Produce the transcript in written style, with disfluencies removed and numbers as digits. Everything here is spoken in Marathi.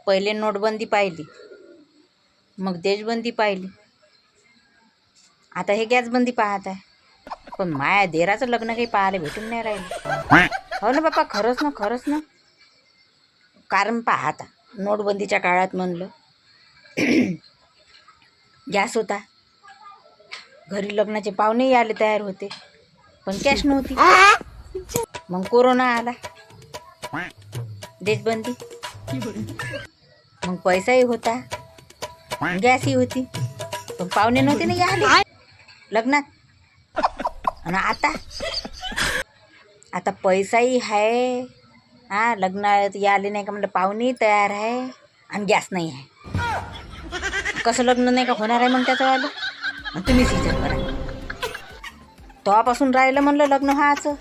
पहिले नोटबंदी पाहिली, मग देशबंदी पाहिली, आता हे गॅसबंदी पाहत आहे. पण माया देराचं लग्न काही पाहायला भेटून नाही राहिलं. हो ना बापा, खरंच ना. कारण पहा आता, नोटबंदीच्या काळात म्हणलं गॅस होता, घरी लग्नाचे पाहुणेही आले तयार होते, पण कॅश नव्हती. मग कोरोना आला, देशबंदी, मग पैसाही होता, गॅसही होती, पण पाहुणे नव्हते ना आले लग्नात. आणि आता पैसाही आहे, लग्नात आले नाही का म्हणलं, पाहुणेही तयार आहे आणि गॅस नाही आहे. कसं लग्न नाही का होणार आहे मग त्याचं आलं. तुम्हीच विचार करा, तेव्हापासून राहिलं म्हणलं लग्न व्हायचं.